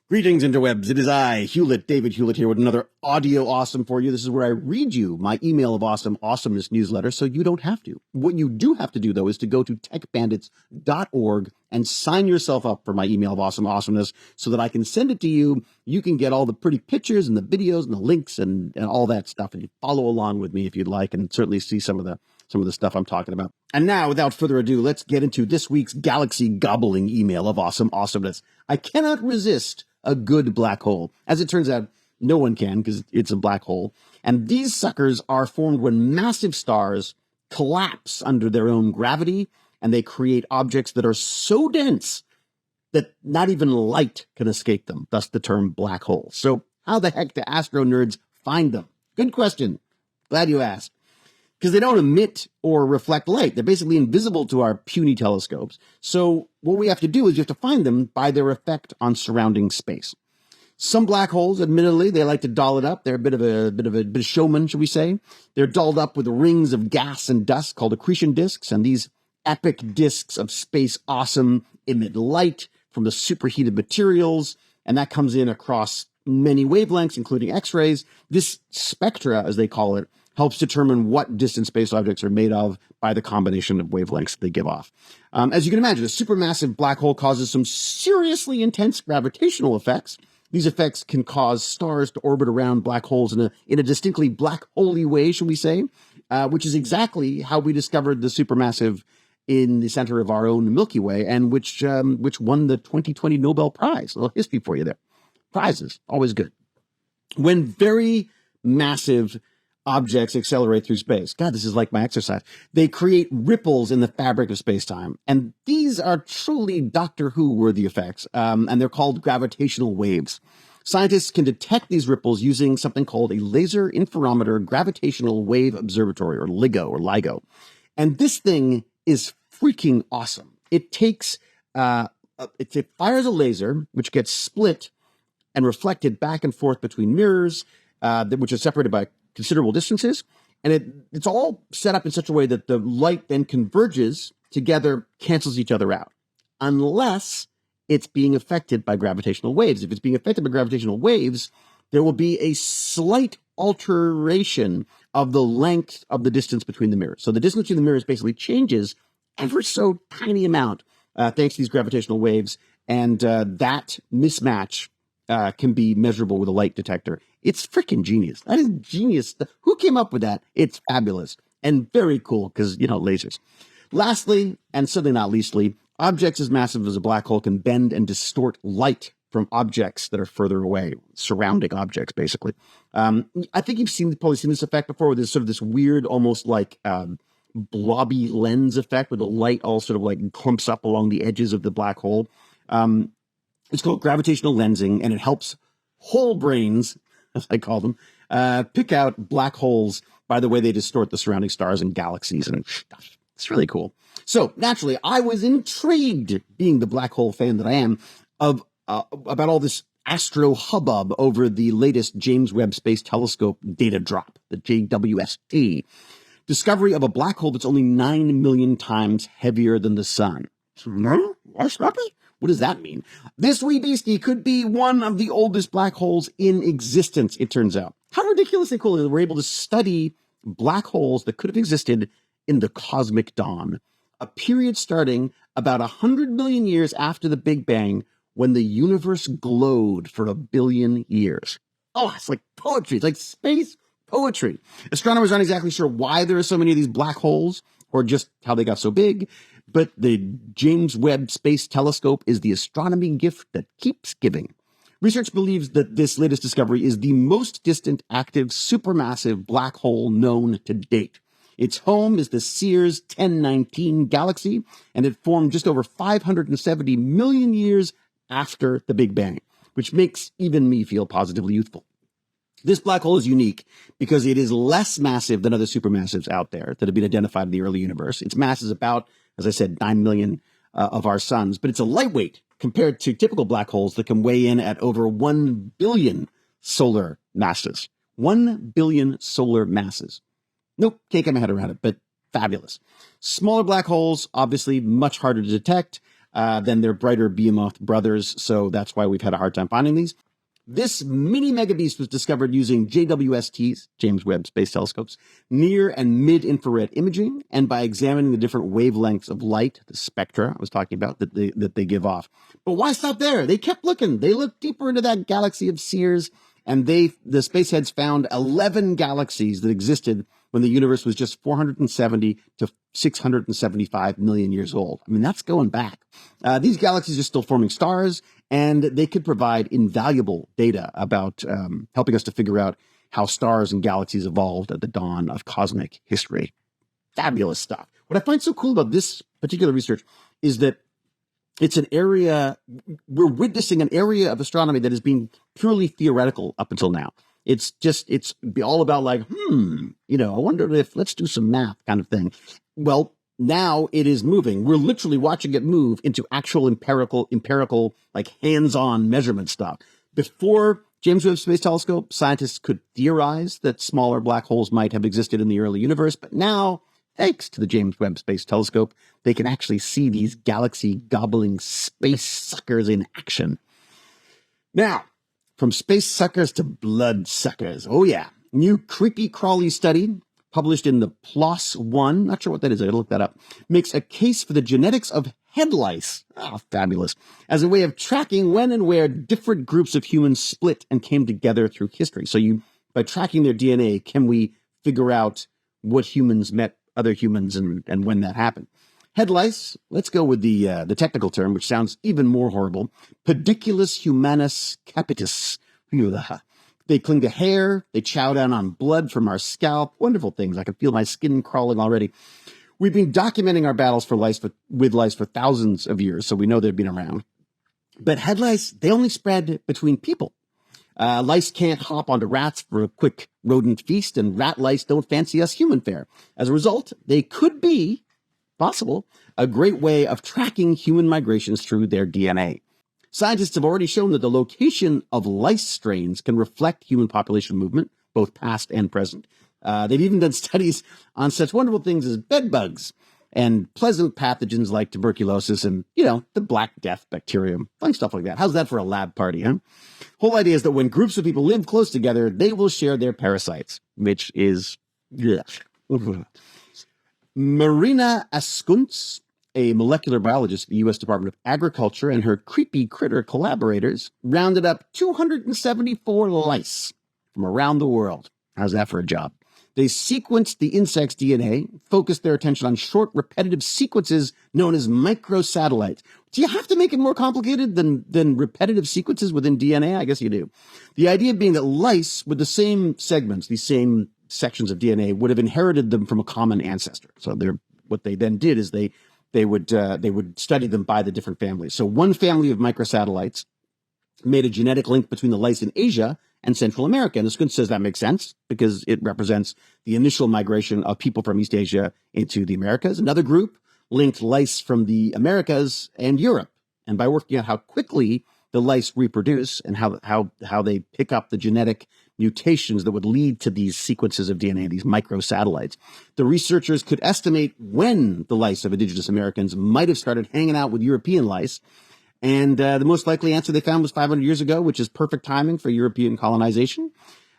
Greetings, interwebs. It is I, Hewlett, David Hewlett, here with another audio awesome for you. This is where I read you my email of awesomeness newsletter so you don't have to. What you do have to do, though, is to go to techbandits.org and sign yourself up for my email of awesomeness so that I can send it to you. You can get all the pretty pictures and the videos and the links and all that stuff, and you follow along with me if you'd like, and certainly see some of the stuff I'm talking about. And now, without further ado, let's get into this week's galaxy gobbling email of awesomeness. I cannot resist a good black hole. As it turns out, no one can because it's a black hole. And these suckers are formed when massive stars collapse under their own gravity, and they create objects that are so dense that not even light can escape them, thus the term black hole. So how the heck do astro nerds find them? Good question. Glad you asked. Because they don't emit or reflect light. They're basically invisible to our puny telescopes. So what we have to do is you have to find them by their effect on surrounding space. Some black holes, admittedly, they like to doll it up. They're a bit of a showman, should we say. They're dolled up with rings of gas and dust called accretion disks. And these epic disks of space awesome emit light from the superheated materials. And that comes in across many wavelengths, including X-rays. This spectra, as they call it, helps determine what distant space objects are made of by the combination of wavelengths they give off. As you can imagine, a supermassive black hole causes some seriously intense gravitational effects. These effects can cause stars to orbit around black holes in a distinctly black hole-y way, shall we say, which is exactly how we discovered the supermassive in the center of our own Milky Way, and which won the 2020 Nobel Prize. A little history for you there. Prizes, always good. When very massive objects accelerate through space. God, this is like my exercise. They create ripples in the fabric of space-time. And these are truly Doctor Who-worthy effects, and they're called gravitational waves. Scientists can detect these ripples using something called a laser interferometer gravitational wave observatory, or LIGO. And this thing is freaking awesome. It takes, it fires a laser, which gets split and reflected back and forth between mirrors, which are separated by considerable distances, and it's all set up in such a way that the light then converges together, cancels each other out, unless it's being affected by gravitational waves. If it's being affected by gravitational waves, there will be a slight alteration of the length of the distance between the mirrors. So the distance between the mirrors basically changes ever so tiny amount thanks to these gravitational waves, and that mismatch can be measurable with a light detector. It's freaking genius. That is genius. Who came up with that? It's fabulous and very cool because, lasers. Lastly, and certainly not leastly, objects as massive as a black hole can bend and distort light from objects that are further away, surrounding objects, basically. I think you've probably seen this effect before, where there's sort of this weird, almost like blobby lens effect, where the light all sort of like clumps up along the edges of the black hole. It's called gravitational lensing, and it helps whole brains, as I call them, pick out black holes by the way they distort the surrounding stars and galaxies and stuff. It's really cool. So naturally, I was intrigued, being the black hole fan that I am, about all this astro hubbub over the latest James Webb Space Telescope data drop, the JWST, discovery of a black hole that's only 9 million times heavier than the sun. No? What does that mean? This wee beastie could be one of the oldest black holes in existence, it turns out. How ridiculously cool is it that we're able to study black holes that could have existed in the cosmic dawn, a period starting about 100 million years after the Big Bang, when the universe glowed for 1 billion years. Oh, it's like poetry. It's like space poetry. Astronomers aren't exactly sure why there are so many of these black holes, or just how they got so big, but the James Webb Space Telescope is the astronomy gift that keeps giving. Research believes that this latest discovery is the most distant active supermassive black hole known to date. Its home is the Sears 1019 galaxy, and it formed just over 570 million years after the Big Bang, which makes even me feel positively youthful. This black hole is unique because it is less massive than other supermassives out there that have been identified in the early universe. Its mass is about, as I said, 9 million of our suns, but it's a lightweight compared to typical black holes that can weigh in at over 1 billion solar masses. 1 billion solar masses. Nope, can't get my head around it, but fabulous. Smaller black holes, obviously much harder to detect. than their brighter behemoth brothers. So that's why we've had a hard time finding these. This mini megabeast was discovered using JWSTs, James Webb Space Telescopes, near and mid-infrared imaging, and by examining the different wavelengths of light, the spectra I was talking about, that they give off. But why stop there? They kept looking. They looked deeper into that galaxy of seers, and the spaceheads found 11 galaxies that existed when the universe was just 470 to 675 million years old. I mean, that's going back. These galaxies are still forming stars, and they could provide invaluable data about helping us to figure out how stars and galaxies evolved at the dawn of cosmic history. Fabulous stuff. What I find so cool about this particular research is that it's an area, we're witnessing an area of astronomy that has been purely theoretical up until now. It's all about like, I wonder if, let's do some math kind of thing. Well, now it is moving. We're literally watching it move into actual empirical, like hands-on measurement stuff. Before James Webb Space Telescope, scientists could theorize that smaller black holes might have existed in the early universe, but now, thanks to the James Webb Space Telescope, they can actually see these galaxy-gobbling space suckers in action. Now, from space suckers to blood suckers. Oh, yeah. New creepy crawly study published in the PLOS One, not sure what that is, I gotta look that up, makes a case for the genetics of head lice. Oh, fabulous. As a way of tracking when and where different groups of humans split and came together through history. So by tracking their DNA, can we figure out what humans met other humans and when that happened? Head lice, let's go with the technical term, which sounds even more horrible. Pediculus humanus capitis. They cling to hair. They chow down on blood from our scalp. Wonderful things. I can feel my skin crawling already. We've been documenting our battles with lice for thousands of years, so we know they've been around. But head lice, they only spread between people. Lice can't hop onto rats for a quick rodent feast, and rat lice don't fancy us human fare. As a result, they could be, possible, a great way of tracking human migrations through their DNA. Scientists have already shown that the location of lice strains can reflect human population movement, both past and present. They've even done studies on such wonderful things as bed bugs and pleasant pathogens like tuberculosis and, the Black Death bacterium. Fun stuff like that. How's that for a lab party, huh? Whole idea is that when groups of people live close together, they will share their parasites, which is... Marina Askuntz, a molecular biologist at the U.S. Department of Agriculture, and her creepy critter collaborators rounded up 274 lice from around the world. How's that for a job? They sequenced the insect's DNA, focused their attention on short, repetitive sequences known as microsatellites. Do you have to make it more complicated than repetitive sequences within DNA? I guess you do. The idea being that lice with the same segments, these same sections of DNA, would have inherited them from a common ancestor. So what they then did is they would study them by the different families. So one family of microsatellites made a genetic link between the lice in Asia and Central America. And Askuntz says that makes sense because it represents the initial migration of people from East Asia into the Americas. Another group linked lice from the Americas and Europe. And by working out how quickly the lice reproduce and how they pick up the genetic mutations that would lead to these sequences of DNA, these microsatellites, the researchers could estimate when the lice of indigenous Americans might have started hanging out with European lice. And the most likely answer they found was 500 years ago, which is perfect timing for European colonization.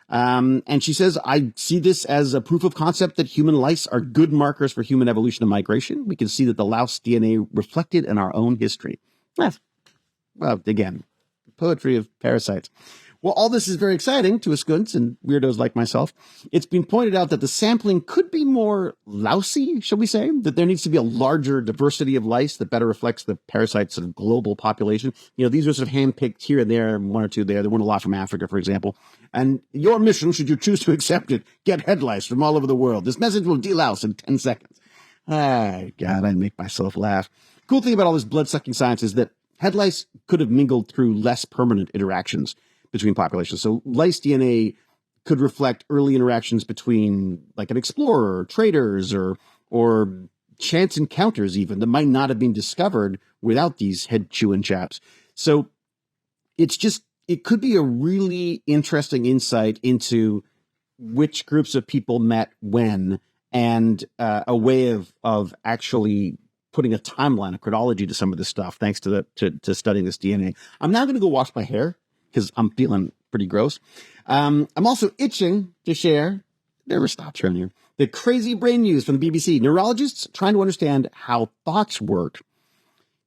And she says, I see this as a proof of concept that human lice are good markers for human evolution and migration. We can see that the louse DNA reflected in our own history. Well, again, poetry of parasites. Well, all this is very exciting to Askuntz and weirdos like myself. It's been pointed out that the sampling could be more lousy, shall we say, that there needs to be a larger diversity of lice that better reflects the parasite's sort of global population. These are sort of handpicked here and there, one or two there. There weren't a lot from Africa, for example. And your mission, should you choose to accept it, get head lice from all over the world. This message will delouse in 10 seconds. God, I make myself laugh. Cool thing about all this blood-sucking science is that head lice could have mingled through less permanent interactions between populations. So lice DNA could reflect early interactions between like an explorer, or traders, or chance encounters even that might not have been discovered without these head-chewing chaps. So it could be a really interesting insight into which groups of people met when, and a way of actually putting a timeline, a chronology to some of this stuff, thanks to to studying this DNA. I'm now going to go wash my hair because I'm feeling pretty gross. I'm also itching to share, never stops around here, the crazy brain news from the BBC. Neurologists trying to understand how thoughts work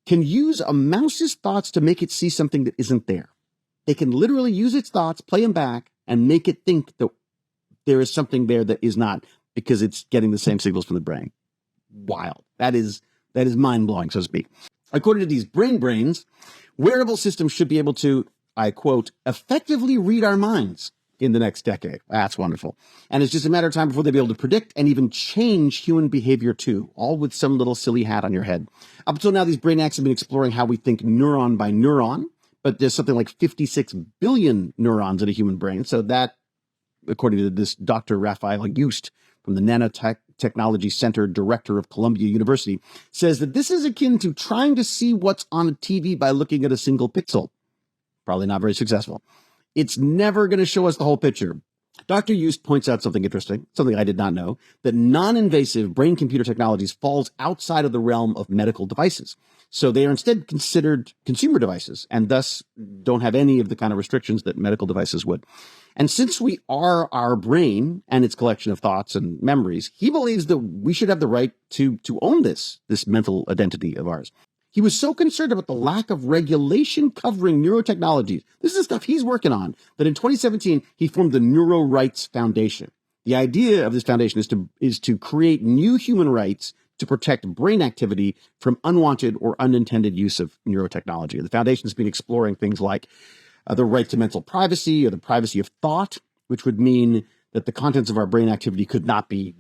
can use a mouse's thoughts to make it see something that isn't there. They can literally use its thoughts, play them back, and make it think that there is something there that is not, because it's getting the same signals from the brain. Wild. That is mind-blowing, so to speak. According to these brains, wearable systems should be able to, I quote, effectively read our minds in the next decade. That's wonderful. And it's just a matter of time before they'll be able to predict and even change human behavior too, all with some little silly hat on your head. Up until now, these brainiacs have been exploring how we think neuron by neuron, but there's something like 56 billion neurons in a human brain. So that, according to this Dr. Raphael Youst from the Nanotechnology Center, director of Columbia University, says that this is akin to trying to see what's on a TV by looking at a single pixel. Probably not very successful. It's never going to show us the whole picture. Dr. Youst points out something interesting, something I did not know, that non-invasive brain-computer technologies falls outside of the realm of medical devices. So they are instead considered consumer devices and thus don't have any of the kind of restrictions that medical devices would. And since we are our brain and its collection of thoughts and memories, he believes that we should have the right to own this mental identity of ours. He was so concerned about the lack of regulation covering neurotechnologies. This is the stuff he's working on, that in 2017, he formed the Neuro Rights Foundation. The idea of this foundation is to create new human rights to protect brain activity from unwanted or unintended use of neurotechnology. The foundation has been exploring things like the right to mental privacy or the privacy of thought, which would mean that the contents of our brain activity could not be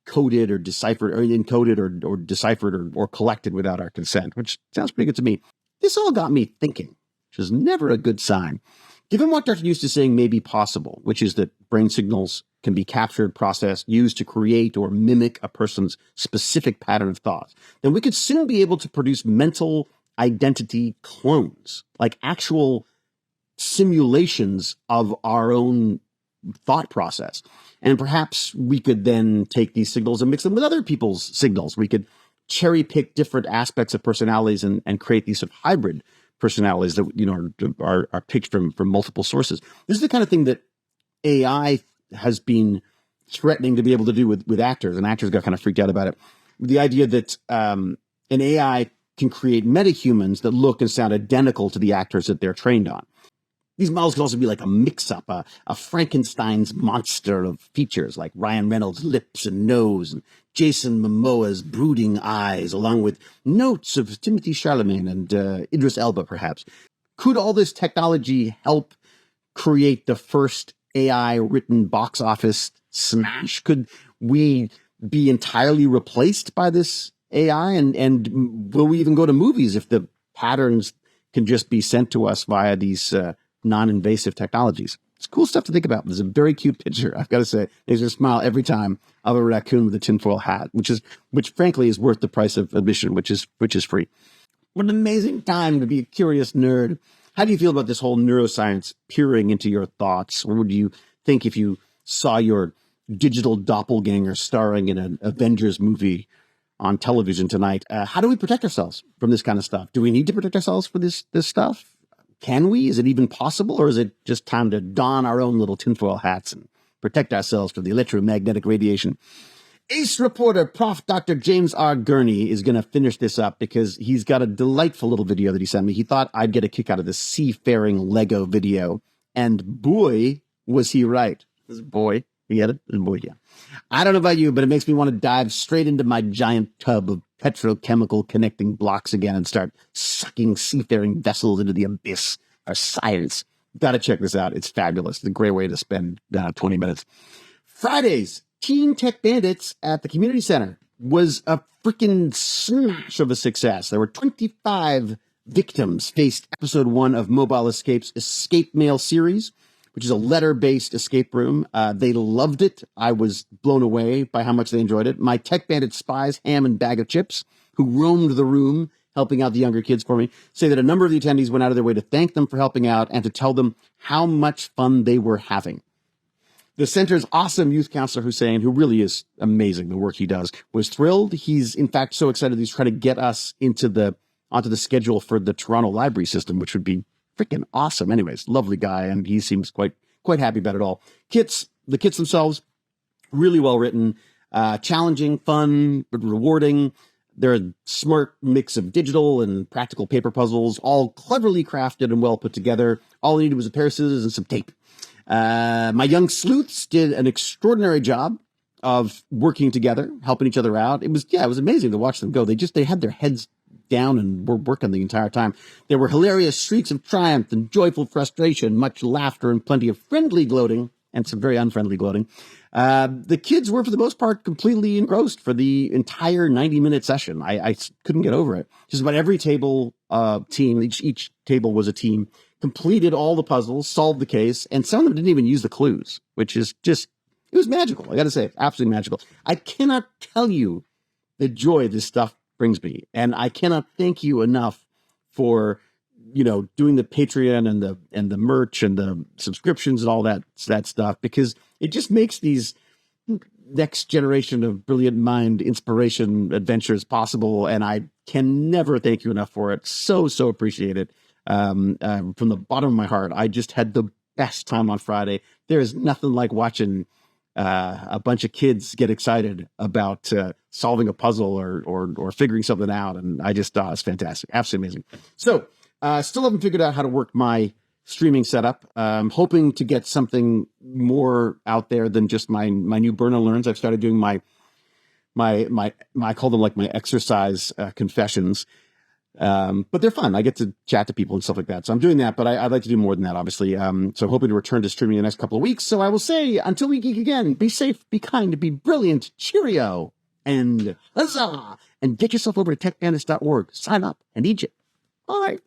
coded or deciphered or encoded or deciphered or collected without our consent, which sounds pretty good to me. This all got me thinking, which is never a good sign. Given what Dr. Youst is saying may be possible, which is that brain signals can be captured, processed, used to create or mimic a person's specific pattern of thought, then we could soon be able to produce mental identity clones, like actual simulations of our own thought process. And perhaps we could then take these signals and mix them with other people's signals. We could cherry pick different aspects of personalities and create these sort of hybrid personalities that, you know, are picked from multiple sources. This is the kind of thing that AI has been threatening to be able to do with actors, and actors got kind of freaked out about it. The idea that an AI can create metahumans that look and sound identical to the actors that they're trained on. These models could also be like a mix-up, a Frankenstein's monster of features, like Ryan Reynolds' lips and nose, and Jason Momoa's brooding eyes, along with notes of Timothée Chalamet and Idris Elba, perhaps. Could all this technology help create the first AI-written box office smash? Could we be entirely replaced by this AI? And will we even go to movies if the patterns can just be sent to us via these non-invasive technologies? It's cool stuff to think about. There's a very cute picture, I've got to say. There's a smile every time of a raccoon with a tinfoil hat, which frankly is worth the price of admission, which is free. What an amazing time to be a curious nerd. How do you feel about this whole neuroscience peering into your thoughts? What would you think if you saw your digital doppelganger starring in an Avengers movie on television tonight? How do we protect ourselves from this kind of stuff? Do we need to protect ourselves for this stuff? Can we? Is it even possible? Or is it just time to don our own little tinfoil hats and protect ourselves from the electromagnetic radiation? Ace reporter Prof. Dr. James R. Gurney is going to finish this up because he's got a delightful little video that he sent me. He thought I'd get a kick out of this seafaring Lego video. And boy, was he right. This boy, you get it? And boy, yeah. I don't know about you, but it makes me want to dive straight into my giant tub of petrochemical connecting blocks again and start sucking seafaring vessels into the abyss. Our science. Got to check this out. It's fabulous. It's a great way to spend 20 minutes. Fridays, Teen Tech Bandits at the Community Center was a freaking smash of a success. There were 25 victims faced episode 1 of Mobile Escape's Escape Mail series, which is a letter-based escape room. They loved it. I was blown away by how much they enjoyed it. My Tech Bandit spies, Ham and Bag of Chips, who roamed the room helping out the younger kids for me, say that a number of the attendees went out of their way to thank them for helping out and to tell them how much fun they were having. The center's awesome youth counselor, Hussein, who really is amazing, the work he does, was thrilled. He's, in fact, so excited he's trying to get us onto the schedule for the Toronto library system, which would be freaking awesome. Anyways, lovely guy, and he seems quite happy about it all. The kits themselves, really well written, challenging, fun, but rewarding. They're a smart mix of digital and practical paper puzzles, all cleverly crafted and well put together. All I needed was a pair of scissors and some tape. My young sleuths did an extraordinary job of working together, helping each other out. It was amazing to watch them go. They had their heads down and were working the entire time. There were hilarious shrieks of triumph and joyful frustration, much laughter and plenty of friendly gloating and some very unfriendly gloating. The kids were, for the most part, completely engrossed for the entire 90-minute session. I couldn't get over it. Just about every table team, each table was a team, completed all the puzzles, solved the case, and some of them didn't even use the clues, which is just, it was magical. I got to say, absolutely magical. I cannot tell you the joy this stuff brings me, and I cannot thank you enough for, doing the Patreon and the merch and the subscriptions and all that stuff, because it just makes these next generation of brilliant mind inspiration adventures possible, and I can never thank you enough for it. So appreciate it. From the bottom of my heart, I just had the best time on Friday. There is nothing like watching a bunch of kids get excited about solving a puzzle or figuring something out, and I just it's fantastic, absolutely amazing. So still haven't figured out how to work my streaming setup. Hoping to get something more out there than just my new burn and learns. I've started doing my I call them like my exercise confessions. But they're fun. I get to chat to people and stuff like that. So I'm doing that, but I'd like to do more than that, obviously. So I'm hoping to return to streaming in the next couple of weeks. So I will say, until we geek again, be safe, be kind, be brilliant, cheerio, and huzzah! And get yourself over to techbandits.org. Sign up and eat it. Bye.